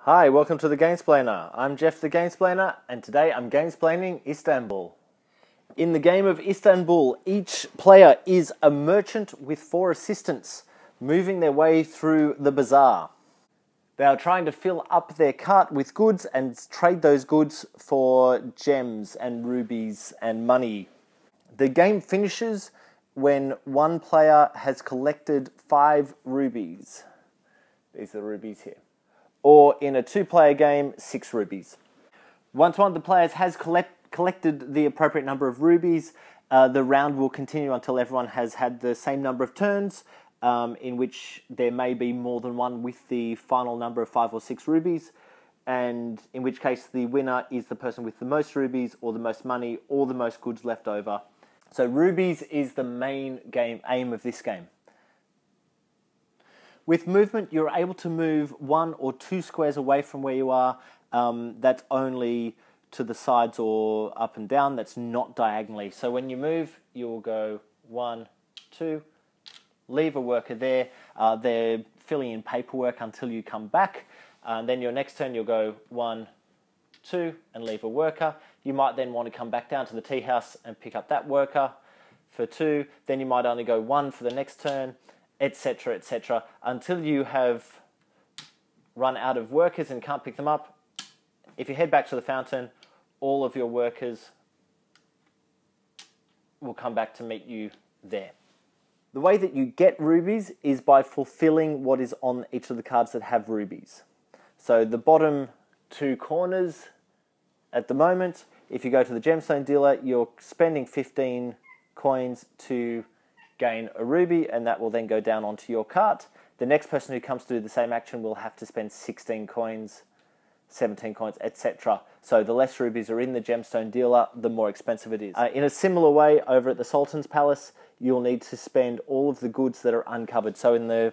Hi, welcome to the Gamesplainer. I'm Jeff the Gamesplainer, and today I'm gamesplaining Istanbul. In the game of Istanbul, each player is a merchant with 4 assistants, moving their way through the bazaar. They are trying to fill up their cart with goods and trade those goods for gems and rubies and money. The game finishes when one player has collected 5 rubies. These are the rubies here. Or in a 2-player game, 6 rubies. Once one of the players has collected the appropriate number of rubies, the round will continue until everyone has had the same number of turns, in which there may be more than one with the final number of 5 or 6 rubies, and in which case the winner is the person with the most rubies, or the most money, or the most goods left over. So rubies is the main aim of this game. With movement, you're able to move 1 or 2 squares away from where you are. That's only to the sides or up and down. That's not diagonally. So when you move, you'll go 1, 2, leave a worker there. They're filling in paperwork until you come back. Then your next turn, you'll go 1, 2, and leave a worker. You might then want to come back down to the tea house and pick up that worker for 2. Then you might only go 1 for the next turn, etc., etc., until you have run out of workers and can't pick them up. If you head back to the fountain, all of your workers will come back to meet you there. The way that you get rubies is by fulfilling what is on each of the cards that have rubies. So the bottom 2 corners at the moment, if you go to the gemstone dealer, you're spending 15 coins to gain a ruby, and that will then go down onto your cart. The next person who comes to do the same action will have to spend 16 coins, 17 coins, etc. So the less rubies are in the gemstone dealer, the more expensive it is. In a similar way, over at the Sultan's Palace, you'll need to spend all of the goods that are uncovered. So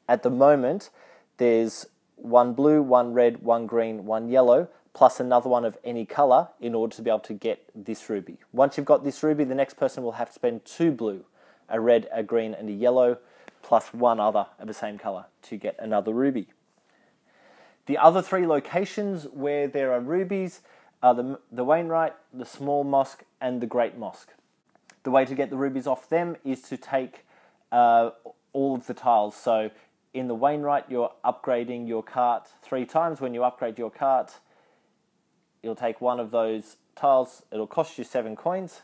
at the moment, there's 1 blue, 1 red, 1 green, 1 yellow, plus another one of any colour in order to be able to get this ruby. Once you've got this ruby, the next person will have to spend 2 blue, a red, a green, and a yellow, plus 1 other of the same colour to get another ruby. The other 3 locations where there are rubies are the Wainwright, the Small Mosque, and the Great Mosque. The way to get the rubies off them is to take all of the tiles. So in the Wainwright, you're upgrading your cart 3 times. When you upgrade your cart, you'll take one of those tiles. It'll cost you 7 coins.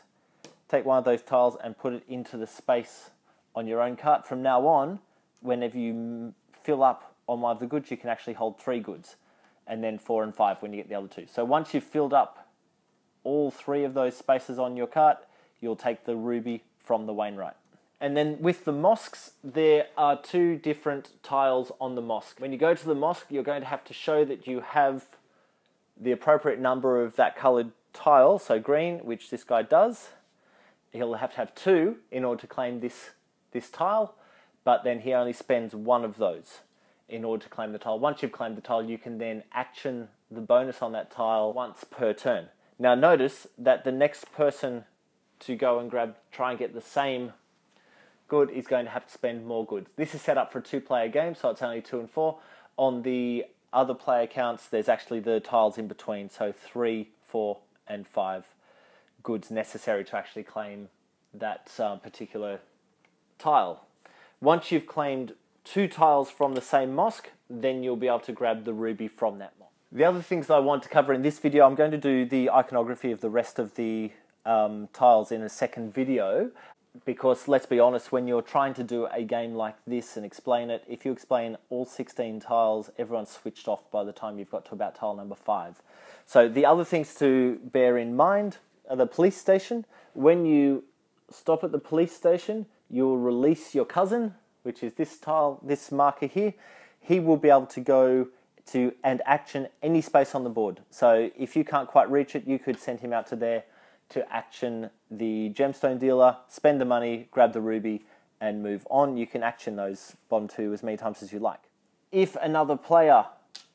Take one of those tiles and put it into the space on your own cart. From now on, whenever you fill up on one of the goods, you can actually hold 3 goods, and then 4 and 5 when you get the other 2. So once you've filled up all 3 of those spaces on your cart, you'll take the ruby from the Wainwright. And then with the mosques, there are 2 different tiles on the mosque. When you go to the mosque, you're going to have to show that you have the appropriate number of that coloured tile, so green, which this guy does. He'll have to have 2 in order to claim this tile, but then he only spends 1 of those in order to claim the tile. Once you've claimed the tile, you can then action the bonus on that tile once per turn. Now notice that the next person to go and try and get the same good is going to have to spend more goods. This is set up for a 2-player game, so it's only 2 and 4. On the other player counts, there's actually the tiles in between, so 3, 4, and 5 goods necessary to actually claim that particular tile. Once you've claimed 2 tiles from the same mosque, then you'll be able to grab the ruby from that mosque. The other things that I want to cover in this video, I'm going to do the iconography of the rest of the tiles in a second video, because let's be honest, when you're trying to do a game like this and explain it, if you explain all 16 tiles, everyone's switched off by the time you've got to about tile number 5. So the other things to bear in mind are the police station. When you stop at the police station, you'll release your cousin, which is this tile, this marker here. He will be able to go to and action any space on the board. So if you can't quite reach it, you could send him out to there to action the gemstone dealer, spend the money, grab the ruby, and move on. You can action those bottom 2 as many times as you like. If another player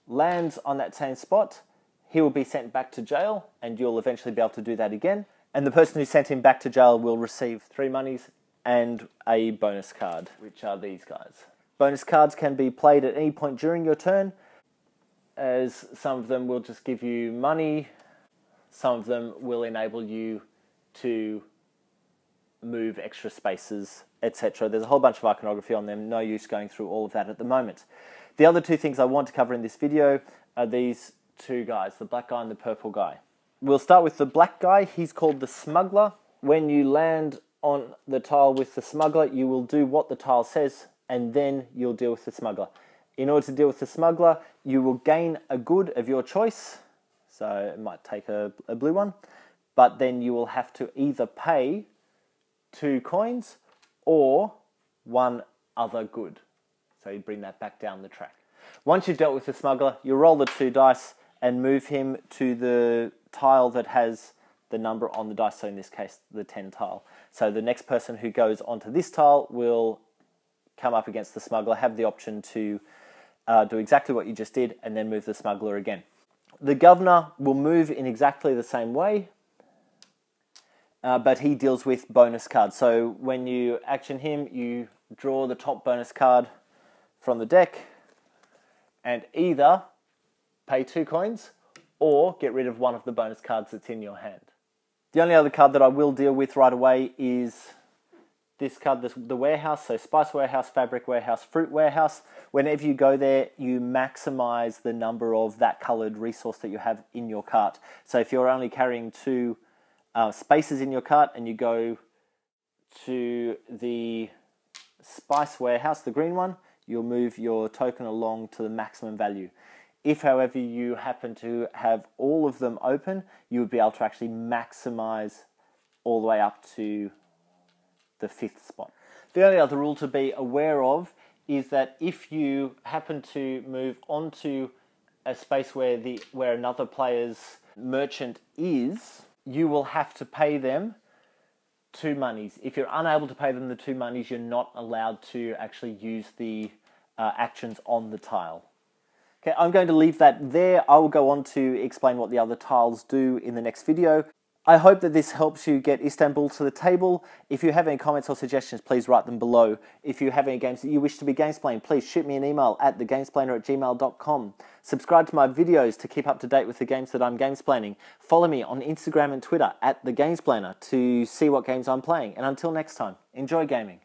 lands on that same spot, he will be sent back to jail, and you'll eventually be able to do that again. And the person who sent him back to jail will receive 3 monies and a bonus card, which are these guys. Bonus cards can be played at any point during your turn. as some of them will just give you money, some of them will enable you to move extra spaces, etc. There's a whole bunch of iconography on them, no use going through all of that at the moment. The other two things I want to cover in this video are these two guys, the black guy and the purple guy. We'll start with the black guy. He's called the Smuggler. When you land on the tile with the Smuggler, you will do what the tile says, and then you'll deal with the Smuggler. In order to deal with the Smuggler, you will gain a good of your choice, so it might take a blue one, but then you will have to either pay 2 coins or 1 other good. So you bring that back down the track. Once you've dealt with the Smuggler, you roll the 2 dice and move him to the tile that has the number on the dice, so in this case the 10 tile. So the next person who goes onto this tile will come up against the Smuggler, have the option to do exactly what you just did and then move the Smuggler again. The Governor will move in exactly the same way, but he deals with bonus cards. So when you action him, you draw the top bonus card from the deck and either pay 2 coins or get rid of one of the bonus cards that's in your hand. The only other card that I will deal with right away is this card, the Warehouse, so Spice Warehouse, Fabric Warehouse, Fruit Warehouse. Whenever you go there, you maximize the number of that colored resource that you have in your cart. So if you're only carrying 2 spaces in your cart and you go to the Spice Warehouse, the green one, you'll move your token along to the maximum value. If, however, you happen to have all of them open, you would be able to actually maximize all the way up to the 5th spot. The only other rule to be aware of is that if you happen to move onto a space where another player's merchant is, you will have to pay them 2 monies. If you're unable to pay them the 2 monies, you're not allowed to actually use the actions on the tile. Okay, I'm going to leave that there. I will go on to explain what the other tiles do in the next video. I hope that this helps you get Istanbul to the table. If you have any comments or suggestions, please write them below. If you have any games that you wish to be gamesplaying, please shoot me an email at thegamesplainer@gmail.com. Subscribe to my videos to keep up to date with the games that I'm gamesplaining. Follow me on Instagram and Twitter at thegamesplainer to see what games I'm playing. And until next time, enjoy gaming.